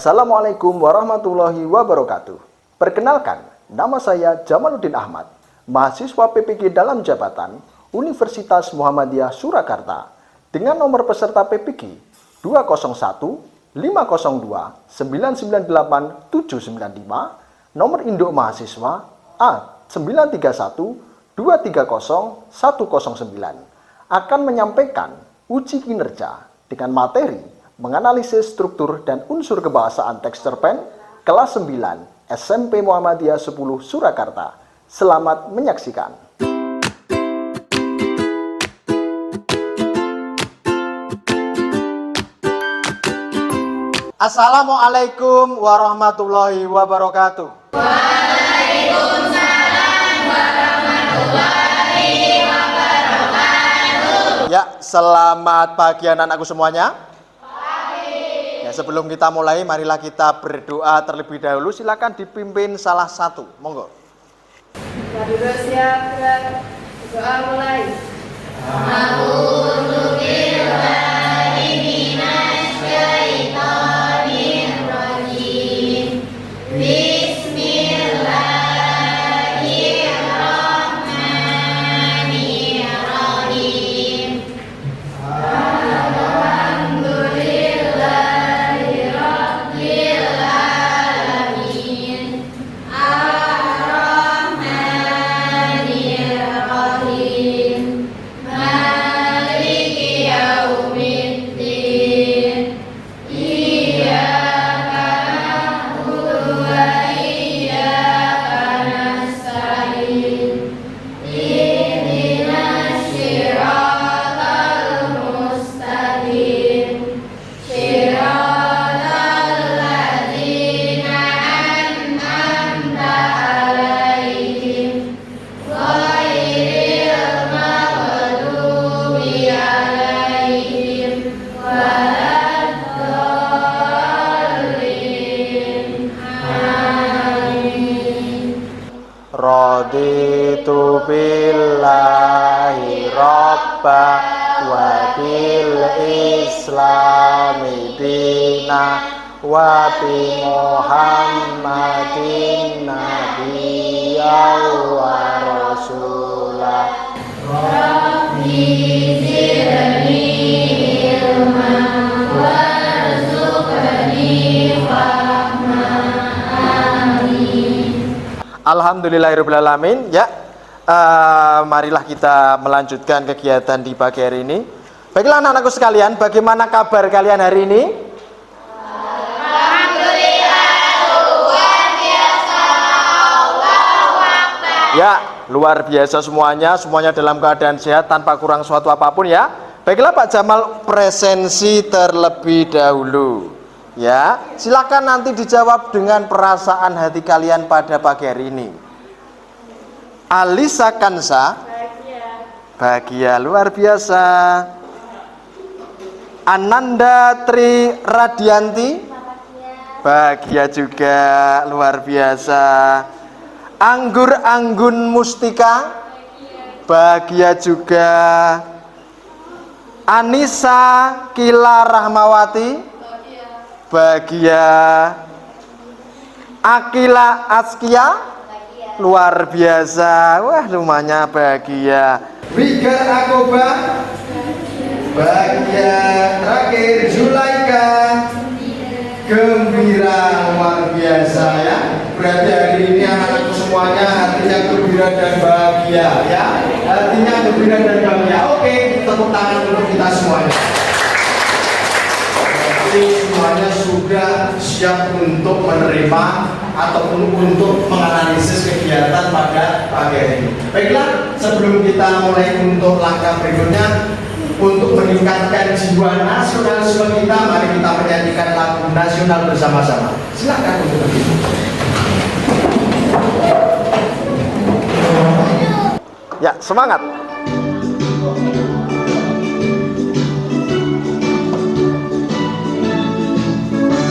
Assalamualaikum warahmatullahi wabarakatuh. Perkenalkan, nama saya Jamaluddin Ahmad, mahasiswa PPG dalam jabatan Universitas Muhammadiyah Surakarta, dengan nomor peserta PPG 201 502 998 795, nomor induk mahasiswa A931 230 109, akan menyampaikan uji kinerja dengan materi menganalisis struktur dan unsur kebahasaan teks cerpen kelas 9 SMP Muhammadiyah 10 Surakarta. Selamat menyaksikan. Assalamualaikum warahmatullahi wabarakatuh. Waalaikumsalam warahmatullahi wabarakatuh. Ya, selamat pagi anak-anakku semuanya. Sebelum kita mulai, marilah kita berdoa terlebih dahulu. Silakan dipimpin salah satu. Monggo. Kita siap, doa mulai. Raditu billahi robba wa bil islami dina wa bi muhammadin nabiyya wa rasulah. Rabbi zidni ilman warzuqni fahma. Alhamdulillahirrahmanirrahim. Ya, marilah kita melanjutkan kegiatan di pagi hari ini. Baiklah anak-anakku sekalian, bagaimana kabar kalian hari ini? Alhamdulillah, luar biasa. Allahu Akbar. Ya, luar biasa semuanya dalam keadaan sehat tanpa kurang suatu apapun ya. Baiklah Pak Jamal, presensi terlebih dahulu. Ya, silakan nanti dijawab dengan perasaan hati kalian pada pagi hari ini. Alisa Kansa, bahagia luar biasa. Ananda Tri Radianti, bahagia juga luar biasa. Anggur Anggun Mustika, bahagia juga. Anissa Kila Rahmawati, bahagia. Akila Askia, luar biasa. Wah, lumayan bahagia. Wigar Akoba, bahagia. Terakhir Zulaika, gembira luar biasa ya. Berarti hari ini anak-anakku semuanya hatinya gembira dan bahagia ya. Hatinya gembira dan bahagia. Oke, tepuk tangan untuk kita semuanya. Semuanya sudah siap untuk menerima ataupun untuk menganalisis kegiatan pada pagi hari ini. Baiklah, sebelum kita mulai untuk langkah berikutnya, untuk meningkatkan jiwa nasionalisme kita, mari kita menyanyikan lagu nasional bersama-sama. Silakan untuk berdiri. Ya, semangat.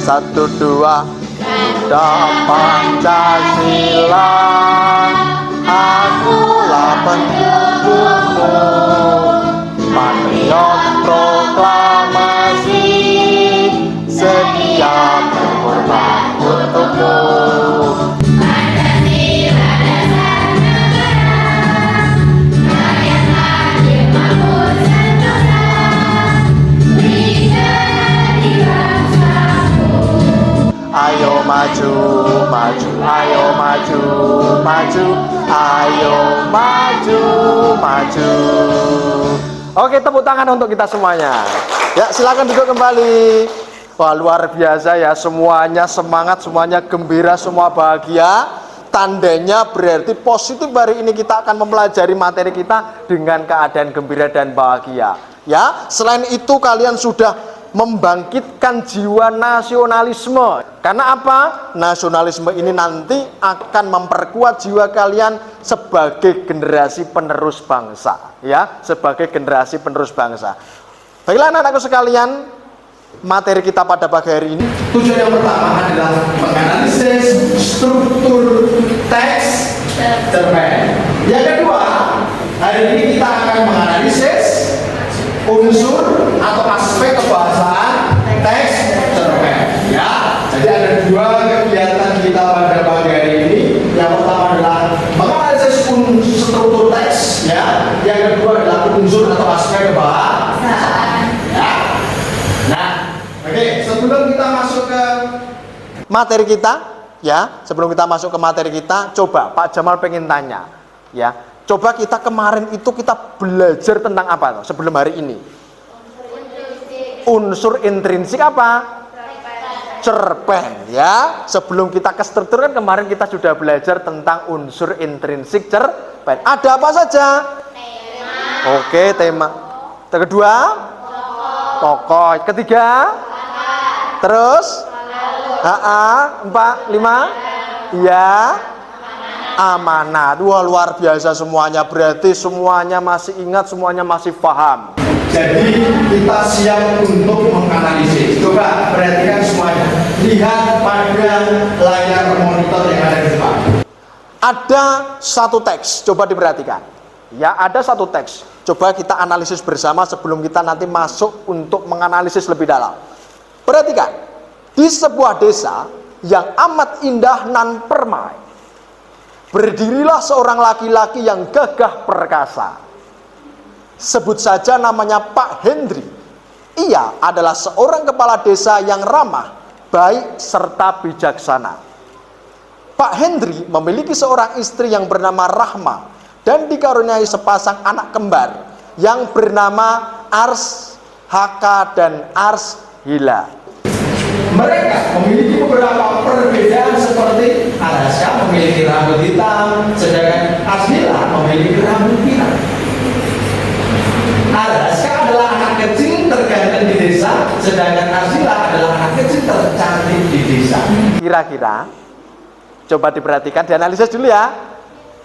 Satu dua, Pancasila, akulah pendukungmu, patriot proklamasi, setia berkorban. untukmu. Pancasila dasar negara, rakyat hadir makmur sentosa, berikan di bangsaku. Ayo maju, maju, ayo maju, maju, ayo maju, maju. Oke, tepuk tangan untuk kita semuanya. Ya, silakan duduk kembali. Wah, luar biasa ya, semuanya semangat, semuanya gembira, semua bahagia. Tandanya berarti positif hari ini kita akan mempelajari materi kita dengan keadaan gembira dan bahagia. Ya, selain itu kalian sudah membangkitkan jiwa nasionalisme. Karena apa? Nasionalisme ini nanti akan memperkuat jiwa kalian sebagai generasi penerus bangsa, ya, sebagai generasi penerus bangsa. Baiklah anak-anakku sekalian, materi kita pada pagi hari ini, Tujuan yang pertama adalah menganalisis struktur teks cerpen. Yang kedua, hari ini kita akan menganalisis unsur atau aspek kebahasaan teks cerpen. Ya, jadi ada dua kegiatan kita pada pagi hari ini. Yang pertama adalah menganalisis struktur teks, ya. Yang kedua adalah unsur atau aspek kebahasaan. Ya. Nah, oke, sebelum kita masuk ke materi kita, ya, sebelum kita masuk ke materi kita, coba Pak Jamal pengen tanya, ya, coba kita kemarin itu kita belajar tentang apa tuh, sebelum hari ini? Unsur intrinsik apa? Cerpen, ya. Sebelum kita ke struktur kan kemarin kita sudah belajar tentang unsur intrinsik cerpen. Ada apa saja? Oke, tema. Kedua, tokoh. Ketiga, terus, empat, lima, ya, amanat. Wah, luar biasa semuanya. Berarti semuanya masih ingat, semuanya masih paham. Jadi kita siap untuk menganalisis. Coba perhatikan semuanya. Lihat pada layar monitor yang ada di depan. Ada satu teks, coba diperhatikan. Ya, ada satu teks. Coba kita analisis bersama sebelum kita nanti masuk untuk menganalisis lebih dalam. Perhatikan. Di sebuah desa yang amat indah nan permai, berdirilah seorang laki-laki yang gagah perkasa. Sebut saja namanya Pak Hendri. Ia adalah seorang kepala desa yang ramah, baik serta bijaksana. Pak Hendri memiliki seorang istri yang bernama Rahma dan dikaruniai sepasang anak kembar yang bernama Ars Haka dan Ars Hila. Mereka memiliki beberapa perbedaan seperti Araska memiliki rambut hitam, sedangkan Arsila memiliki rambut pirang. Araska adalah anak kecil terganteng di desa, sedangkan Arsila adalah anak kecil tercantik di desa. Kira-kira, coba diperhatikan, dianalisis dulu ya.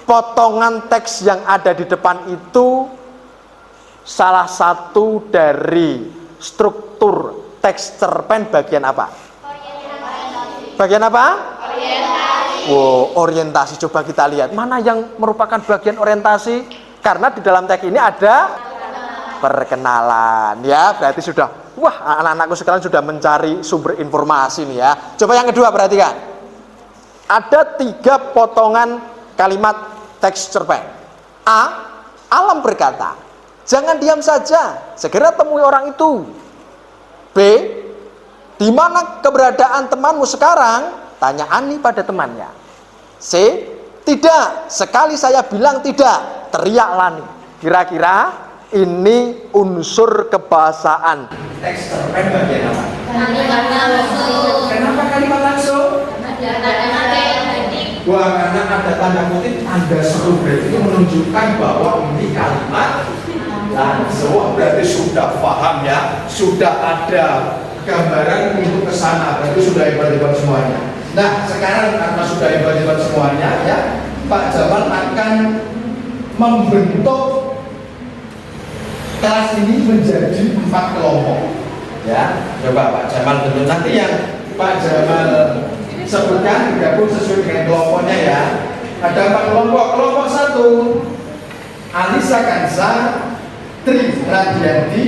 Potongan teks yang ada di depan itu salah satu dari struktur teks cerpen bagian apa? Bagian apa? Orientasi. Wow, orientasi. Coba kita lihat mana yang merupakan bagian orientasi. Karena di dalam teks ini ada perkenalan, ya. Berarti sudah, wah, anak-anakku sekarang sudah mencari sumber informasi nih ya. Coba yang kedua perhatikan. Ada 3 potongan kalimat teks cerpen. A. Alam berkata, jangan diam saja, segera temui orang itu. B. Di mana keberadaan temanmu sekarang? Tanya Ani pada temannya. C. Tidak, sekali saya bilang tidak, teriak Lani. Kira-kira ini unsur kebahasaan. Teks cerpen bagian apa? Kalimat langsung. Kenapa kalimat langsung? Wah, karena ada tanda kutip, tanda seru, berarti itu menunjukkan bahwa ini kalimat langsung. Berarti sudah paham ya, sudah ada gambaran untuk kesana, berarti sudah hebat-hebat semuanya. Nah, sekarang karena sudah hebat-hebat semuanya ya, Pak Jamal akan membentuk kelas ini menjadi 4 kelompok. Ya, coba Pak Jamal bentuk, nanti yang Pak Jamal sebutkan digabung sesuai dengan kelompoknya ya. Ada 4 kelompok. Kelompok 1, Anissa Kansa, Tri Radianti,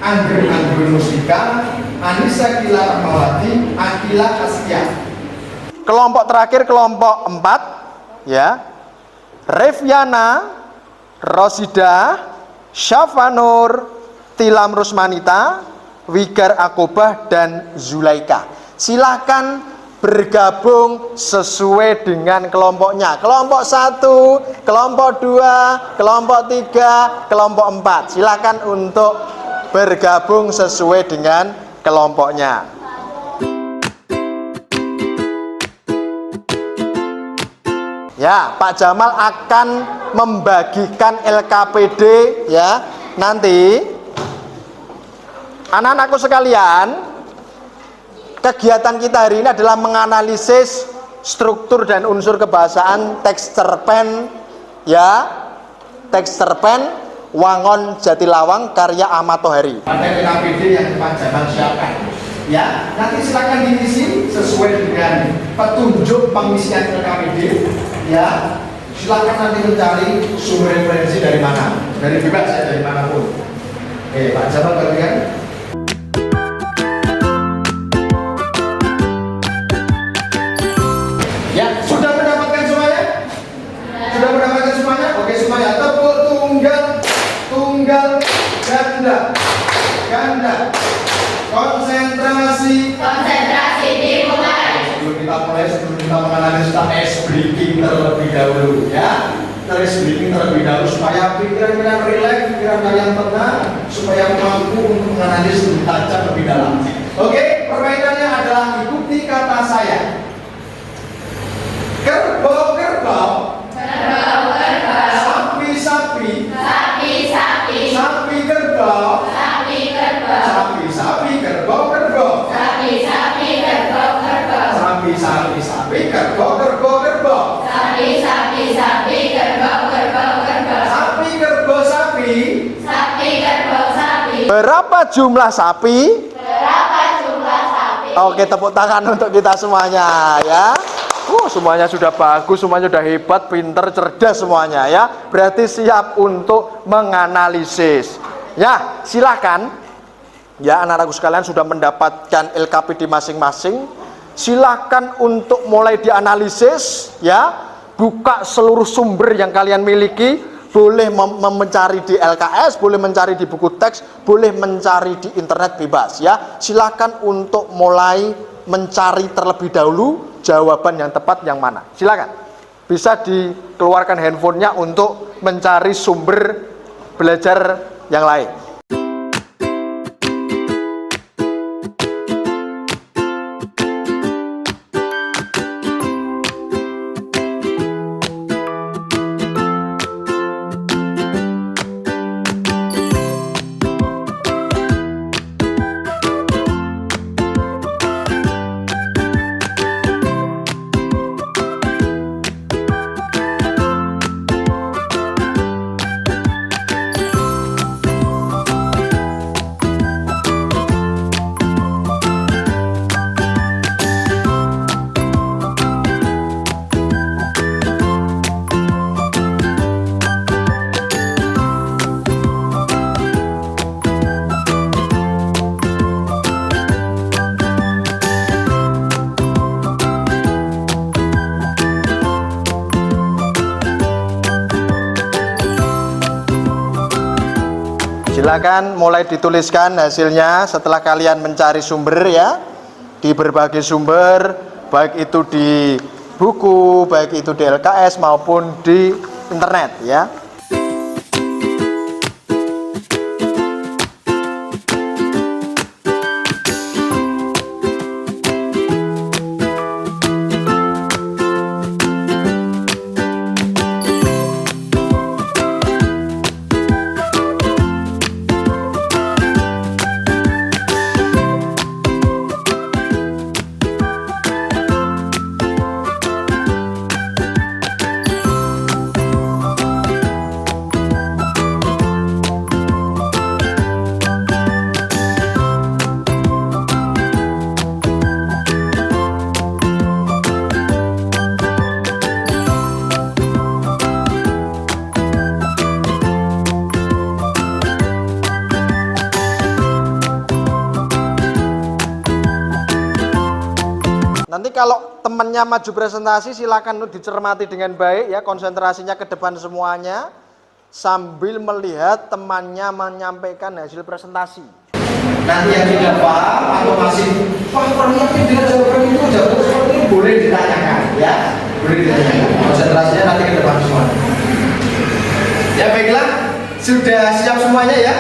Anggrek Mustika, Anissa Kila Rahmawati, Akila Askia. kelompok terakhir kelompok 4 ya. Reviana, Rosida, Syafanur, Tilam Rusmanita, Wigar Akobah, dan Zulaika. Silakan bergabung sesuai dengan kelompoknya. Kelompok 1, kelompok 2, kelompok 3, kelompok 4. Silakan untuk bergabung sesuai dengan kelompoknya. Ya, Pak Jamal akan membagikan LKPD ya. Nanti anak-anakku sekalian, kegiatan kita hari ini adalah menganalisis struktur dan unsur kebahasaan teks cerpen ya. Teks cerpen Wangon Jatilawang karya Ahmad Tohari. Ada LKPD yang Pak Jamal siapkan. Ya, nanti silakan diisi sesuai dengan petunjuk pengisian LKPD. Ya, silakan nanti mencari sumber referensi dari mana, dari bebas ya, dari manapun. Oke, Pak Jamal bagian. Ya, sudah mendapatkan semuanya? Sudah mendapatkan semuanya? Oke, semuanya. Tepuk tunggal, tunggal, ganda, ganda. Konsentrasi. Konsentrasi dimulai. Sebelum kita menganalisis ice breaking terlebih dahulu ya. Ice breaking terlebih dahulu supaya pikiran kalian rileks, pikiran kalian tenang, supaya mampu untuk menganalisis lebih tajam lebih dalam. Oke, permainannya adalah ikuti kata saya. Kerbau, kerbau. Kerbau, kerbau. Sapi, sapi. Sapi, sapi. Sapi, kerbau. Sapi, kerbau. Sapi, sapi, kerbau, kerbau. Sapi, sapi, kerbau, kerbau. Sapi, sapi, sapi, kerbau, kerbau, kerbau. Sapi, sapi, sapi, kerbau, kerbau, kerbau. Sapi, kerbau, sapi. Sapi, kerbau, sapi. Berapa jumlah sapi? Berapa jumlah sapi? Oke, tepuk tangan untuk kita semuanya ya. Semuanya sudah bagus, semuanya sudah hebat, pinter, cerdas semuanya ya. Berarti siap untuk menganalisis. Ya, silakan. Ya, anak-anakku sekalian sudah mendapatkan LKPD masing-masing. Silakan untuk mulai dianalisis ya. Buka seluruh sumber yang kalian miliki. Boleh mencari di LKS, boleh mencari di buku teks, boleh mencari di internet bebas ya. Silakan untuk mulai mencari terlebih dahulu jawaban yang tepat yang mana. Silakan. Bisa dikeluarkan handphonenya untuk mencari sumber belajar yang lain. Silakan mulai dituliskan hasilnya setelah kalian mencari sumber ya, di berbagai sumber, baik itu di buku, baik itu di LKS maupun di internet ya. Nanti kalau temannya maju presentasi, silakan dicermati dengan baik ya, konsentrasinya ke depan semuanya sambil melihat temannya menyampaikan hasil presentasi. Nanti yang tidak paham atau masih paham tidak jawaban itu jawaban seperti ini boleh ditanyakan ya, boleh ditanyakan. Konsentrasinya nanti ke depan semua. Ya baiklah, sudah siap semuanya ya.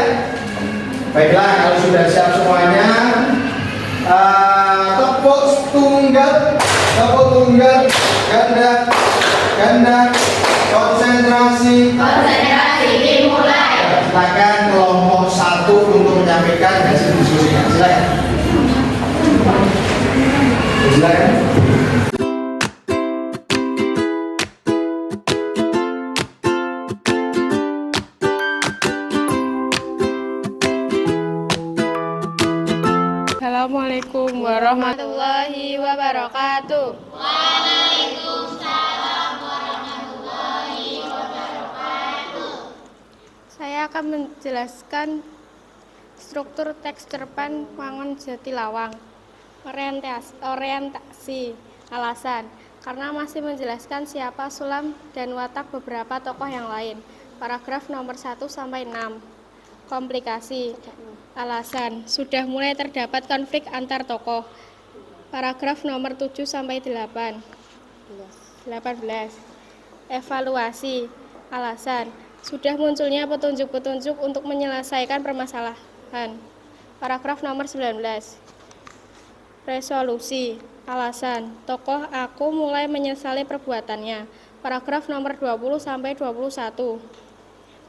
Baiklah, kalau sudah siap semuanya, tepuk tunggal, ganda, konsentrasi. Konsentrasi dimulai. Silakan kelompok 1 untuk menyampaikan hasil diskusinya. Silakan. Silakan. Assalamualaikum warahmatullahi wabarakatuh. Saya akan menjelaskan struktur teks cerpen Wangun Jatilawang. Orientasi, alasan, karena masih menjelaskan siapa Sulam dan watak beberapa tokoh yang lain. Paragraf nomor 1 sampai 6. Komplikasi, alasan, sudah mulai terdapat konflik antar tokoh. Paragraf nomor 7 sampai 18. Evaluasi, alasan, sudah munculnya petunjuk-petunjuk untuk menyelesaikan permasalahan. Paragraf nomor 19. Resolusi, alasan, tokoh aku mulai menyesali perbuatannya. Paragraf nomor 20 sampai 21.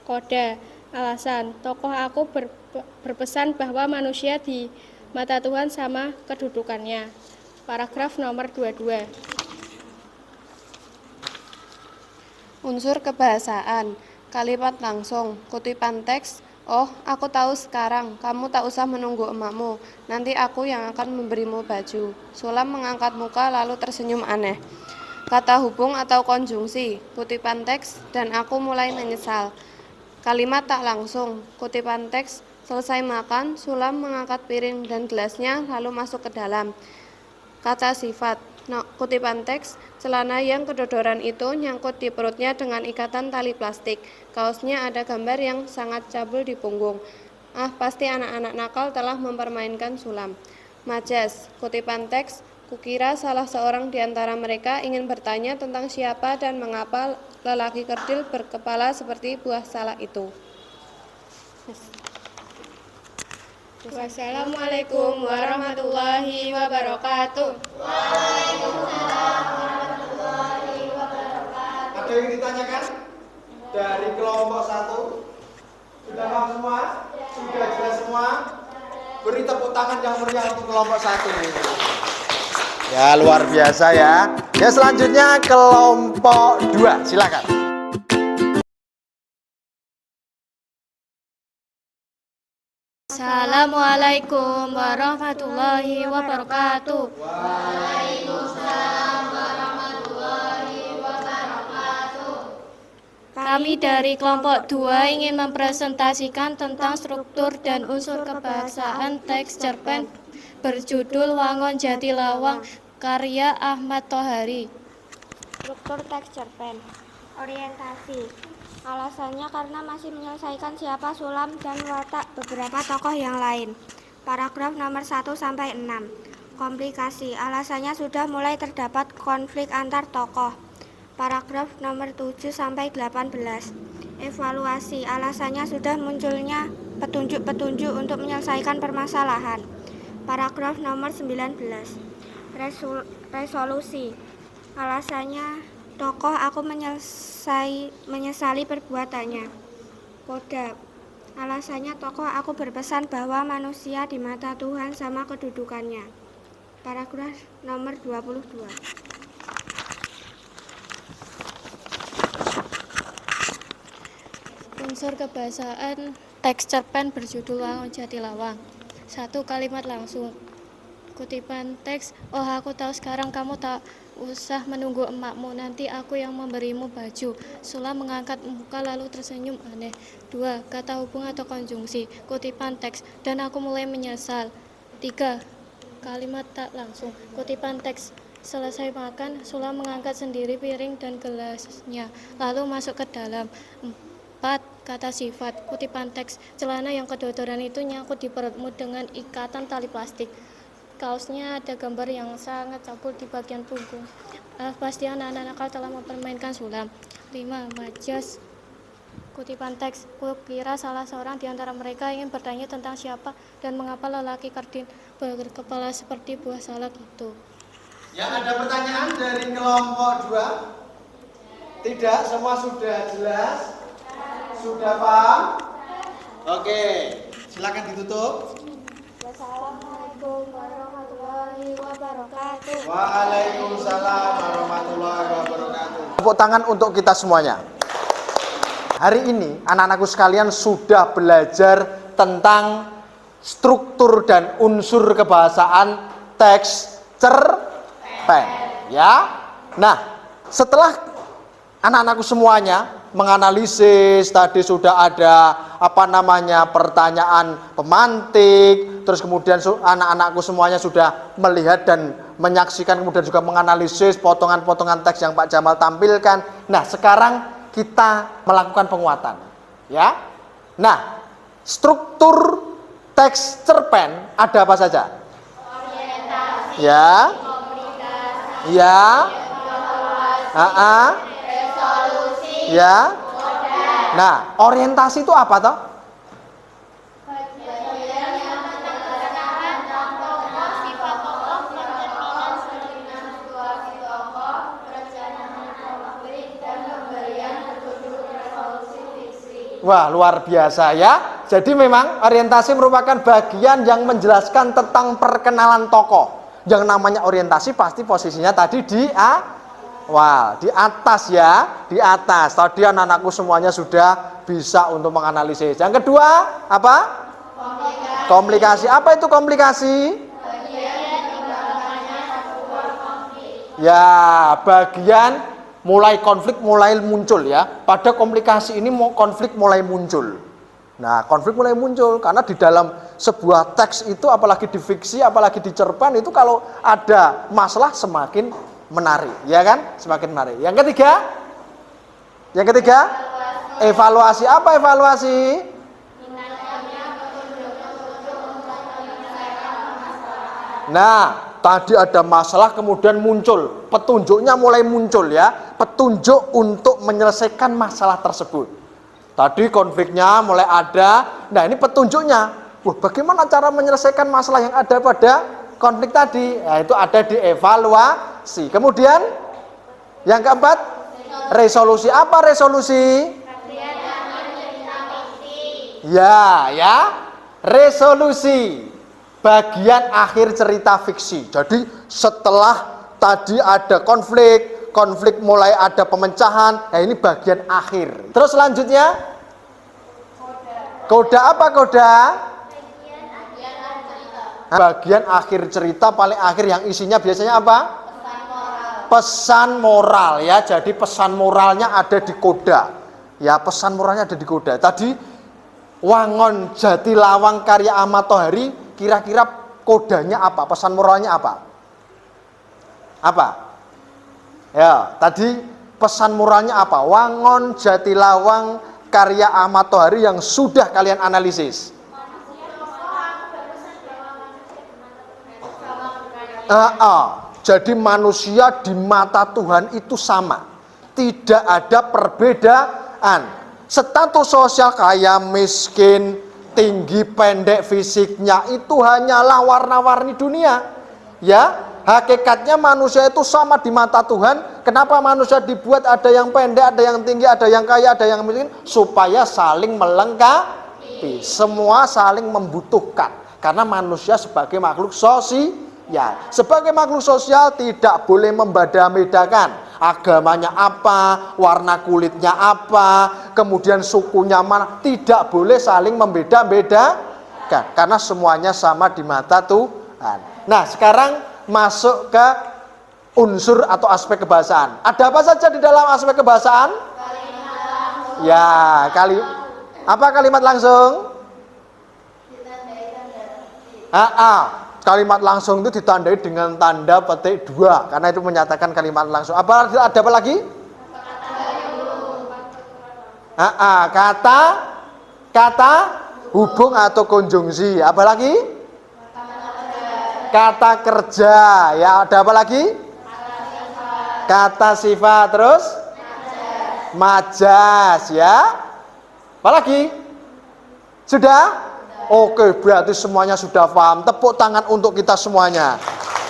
Koda, alasan, tokoh aku berpesan bahwa manusia di mata Tuhan sama kedudukannya. Paragraf nomor 22. Unsur kebahasaan, kalimat langsung, kutipan teks, oh aku tahu sekarang, kamu tak usah menunggu emakmu, nanti aku yang akan memberimu baju. Sulam mengangkat muka lalu tersenyum aneh. Kata hubung atau konjungsi, kutipan teks, dan aku mulai menyesal. Kalimat tak langsung, kutipan teks, selesai makan, Sulam mengangkat piring dan gelasnya lalu masuk ke dalam. Kata sifat, kutipan teks, celana yang kedodoran itu nyangkut di perutnya dengan ikatan tali plastik. Kaosnya ada gambar yang sangat cabul di punggung. Ah, pasti anak-anak nakal telah mempermainkan Sulam. Majas, kutipan teks, kukira salah seorang di antara mereka ingin bertanya tentang siapa dan mengapa lelaki kerdil berkepala seperti buah salak itu. Wassalamualaikum warahmatullahi wabarakatuh. Ada yang ditanyakan dari kelompok 1? Sudah paham semua? Sudah jelas semua? Beri tepuk tangan yang meriah untuk kelompok 1. Ya, luar biasa ya. Ya, selanjutnya kelompok 2, silakan. Assalamualaikum warahmatullahi wabarakatuh. Kami dari kelompok 2 ingin mempresentasikan tentang struktur dan unsur kebahasaan teks cerpen berjudul Wangun Jatilawang karya Ahmad Tohari. Struktur teks cerpen. Orientasi. Alasannya karena masih menyelesaikan siapa Sulam dan watak beberapa tokoh yang lain. Paragraf nomor 1 sampai 6. Komplikasi. Alasannya sudah mulai terdapat konflik antar tokoh. Paragraf nomor 7 sampai 18. Evaluasi. Alasannya sudah munculnya petunjuk-petunjuk untuk menyelesaikan permasalahan. Paragraf nomor 19. Resolusi. Alasannya tokoh aku menyesali perbuatannya. Koda. Alasannya tokoh aku berpesan bahwa manusia di mata Tuhan sama kedudukannya. Paragraf nomor 22. Unsur kebahasaan teks cerpen berjudul Wangun Jatilawang. 1. Kalimat langsung, kutipan teks, oh aku tahu sekarang kamu tak usah menunggu emakmu, nanti aku yang memberimu baju. Sulam mengangkat muka lalu tersenyum aneh. 2. Kata hubung atau konjungsi, kutipan teks, dan aku mulai menyesal. 3. Kalimat tak langsung, kutipan teks, Selesai makan, Sulam mengangkat sendiri piring dan gelasnya, lalu masuk ke dalam. 4. Kata sifat, kutipan teks, celana yang kedodoran itu nyangkut di perutmu dengan ikatan tali plastik. Kaosnya ada gambar yang sangat cabul di bagian punggung. Pasti anak-anak nakal telah mempermainkan Sulam. 5. Majas, kutipan teks, kukira salah seorang di antara mereka ingin bertanya tentang siapa dan mengapa lelaki kerdil berkepala seperti buah salak itu. Yang ada pertanyaan dari kelompok 2? Tidak, semua sudah jelas? Sudah paham? Oke, silakan ditutup. Wassalamualaikum warahmatullahi wabarakatuh. Waalaikumsalam warahmatullahi wabarakatuh. Tepuk tangan untuk kita semuanya. Hari ini anak-anakku sekalian sudah belajar tentang struktur dan unsur kebahasaan teks cerpen, ya. Nah, setelah anak-anakku semuanya menganalisis, tadi sudah ada pertanyaan pemantik, terus kemudian anak-anakku semuanya sudah melihat dan menyaksikan, kemudian juga menganalisis potongan-potongan teks yang Pak Jamal tampilkan. Nah, sekarang kita melakukan penguatan, ya. Nah, struktur teks cerpen ada apa saja? Orientasi, ya, komunikasi, ya, resolusi, ya. Nah, orientasi itu apa toh? Wah, luar biasa ya. Jadi memang orientasi merupakan bagian yang menjelaskan tentang perkenalan tokoh. Yang namanya orientasi pasti posisinya tadi di di atas ya, di atas. Tadi anak-anakku semuanya sudah bisa untuk menganalisis. Yang kedua, apa? Komplikasi. Apa itu komplikasi? Ya, bagian mulai konflik mulai muncul ya. Pada komplikasi ini konflik mulai muncul. Nah, konflik mulai muncul karena di dalam sebuah teks itu, apalagi di fiksi, apalagi di cerpen itu, kalau ada masalah semakin menarik, ya kan? Semakin menarik. Yang ketiga, evaluasi. Apa evaluasi? Nah, tadi ada masalah kemudian muncul, petunjuknya mulai muncul ya, petunjuk untuk menyelesaikan masalah tersebut. Tadi konfliknya mulai ada, nah ini petunjuknya. Bagaimana cara menyelesaikan masalah yang ada pada konflik tadi? Nah, itu ada di evaluasi. Kemudian yang keempat, resolusi. Apa resolusi? Ya, resolusi. Bagian akhir cerita fiksi. Jadi setelah tadi ada konflik mulai ada pemecahan, nah ini bagian akhir. Terus selanjutnya, koda. Apa koda? Bagian akhir cerita paling akhir yang isinya biasanya apa? Pesan moral ya. Jadi pesan moralnya ada di koda. Ya, pesan moralnya ada di koda. Tadi Wangon Jatilawang karya Ahmad Tohari, kira-kira kodanya apa? Pesan moralnya apa? Apa? Ya, tadi pesan moralnya apa? Wangon Jatilawang karya Ahmad Tohari yang sudah kalian analisis. Jadi manusia di mata Tuhan itu sama, tidak ada perbedaan. Status sosial kaya miskin, tinggi pendek fisiknya itu hanyalah warna-warni dunia. Ya, hakikatnya manusia itu sama di mata Tuhan. Kenapa manusia dibuat ada yang pendek, ada yang tinggi, ada yang kaya, ada yang miskin? Supaya saling melengkapi, semua saling membutuhkan. Karena manusia sebagai makhluk sosial. Ya, sebagai makhluk sosial tidak boleh membeda-bedakan agamanya apa, warna kulitnya apa, kemudian sukunya mana, tidak boleh saling membeda-bedakan karena semuanya sama di mata Tuhan. Nah, sekarang masuk ke unsur atau aspek kebahasaan. Ada apa saja di dalam aspek kebahasaan? Ya, apa kalimat langsung? kalimat langsung itu ditandai dengan tanda petik 2 karena itu menyatakan kalimat langsung. Ada apa lagi? Kata hubung atau konjungsi. Apa lagi? Kata kerja. Ya, ada apa lagi? Kata sifat. Terus? Majas. Ya. Apa lagi? Sudah? Oke, berarti semuanya sudah paham. Tepuk tangan untuk kita semuanya.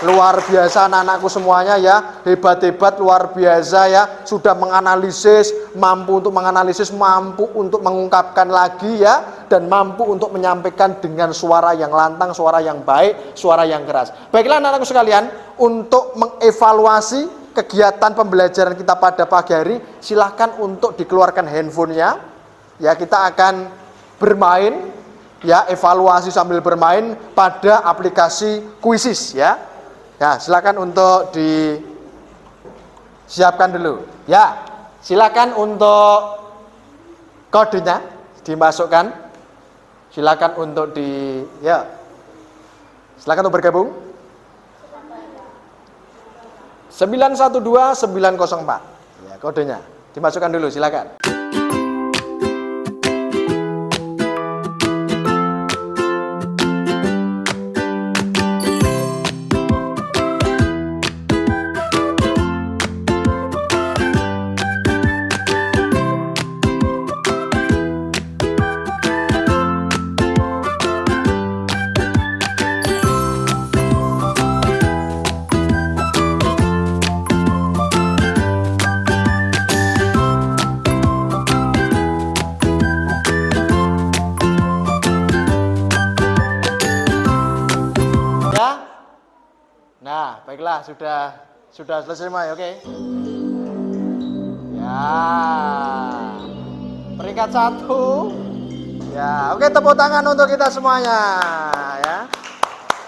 Luar biasa anak-anakku semuanya ya, hebat-hebat, luar biasa ya, sudah menganalisis, mampu untuk menganalisis, mampu untuk mengungkapkan lagi ya, dan mampu untuk menyampaikan dengan suara yang lantang, suara yang baik, suara yang keras. Baiklah anak-anakku sekalian, untuk mengevaluasi kegiatan pembelajaran kita pada pagi hari, silahkan untuk dikeluarkan handphonenya, ya kita akan bermain, ya evaluasi sambil bermain pada aplikasi Quizzes ya. Ya, silakan untuk disiapkan dulu. Ya, silakan untuk kodenya dimasukkan. Silakan untuk silakan untuk bergabung. 912904. Ya, kodenya dimasukkan dulu, silakan. Nah, baiklah, sudah selesai semua ya, oke. Ya. Peringkat 1. Ya, oke, tepuk tangan untuk kita semuanya ya.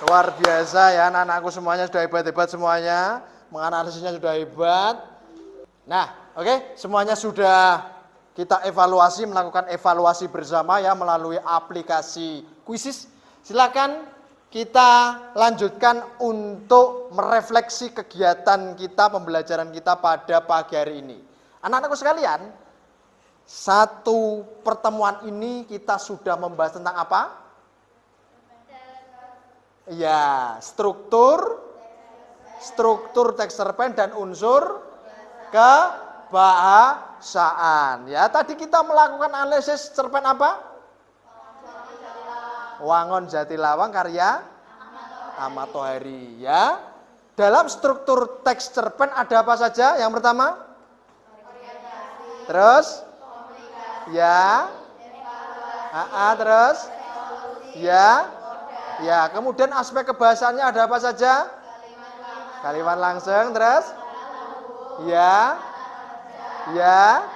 Luar biasa ya, anak-anakku semuanya sudah hebat-hebat semuanya, menganalisisnya sudah hebat. Nah, oke, semuanya sudah kita evaluasi, melakukan evaluasi bersama ya melalui aplikasi Quizzes. Silakan kita lanjutkan untuk merefleksi kegiatan kita, pembelajaran kita pada pagi hari ini. Anak-anakku sekalian, satu pertemuan ini kita sudah membahas tentang apa? Ya, struktur teks cerpen dan unsur kebahasaan. Ya, tadi kita melakukan analisis cerpen apa? Wangon Jatilawang karya Ahmad Tohari ya. Dalam struktur teks cerpen ada apa saja? Yang pertama? Terus? Ya. Terus? Ya. Ya, kemudian aspek kebahasaannya ada apa saja? Kalimat langsung, terus? Ya. Ya.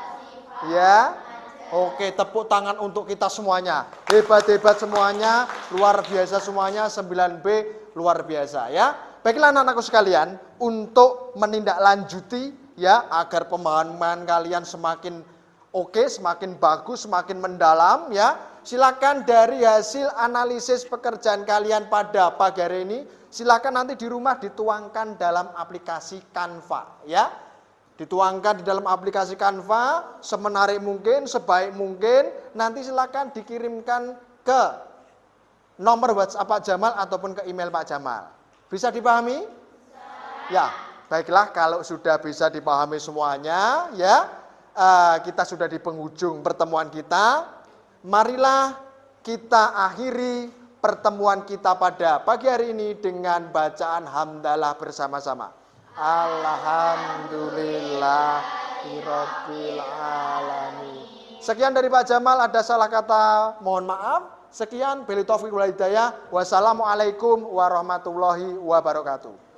Ya. Oke, tepuk tangan untuk kita semuanya. Hebat-hebat semuanya, luar biasa semuanya, 9B luar biasa ya. Baiklah anak-anakku sekalian, untuk menindaklanjuti ya agar pemahaman kalian semakin oke, semakin bagus, semakin mendalam ya. Silakan dari hasil analisis pekerjaan kalian pada pagi hari ini, silakan nanti di rumah dituangkan dalam aplikasi Canva ya. Dituangkan di dalam aplikasi Canva semenarik mungkin, sebaik mungkin. Nanti silakan dikirimkan ke nomor WhatsApp Pak Jamal ataupun ke email Pak Jamal. Bisa dipahami? Ya, baiklah kalau sudah bisa dipahami semuanya ya. Kita sudah di penghujung pertemuan kita. Marilah kita akhiri pertemuan kita pada pagi hari ini dengan bacaan hamdalah bersama-sama. Alhamdulillahirabbil alamin. Sekian dari Pak Jamal, ada salah kata mohon maaf. Sekian, billahi taufiq wal hidayah. Wassalamualaikum warahmatullahi wabarakatuh.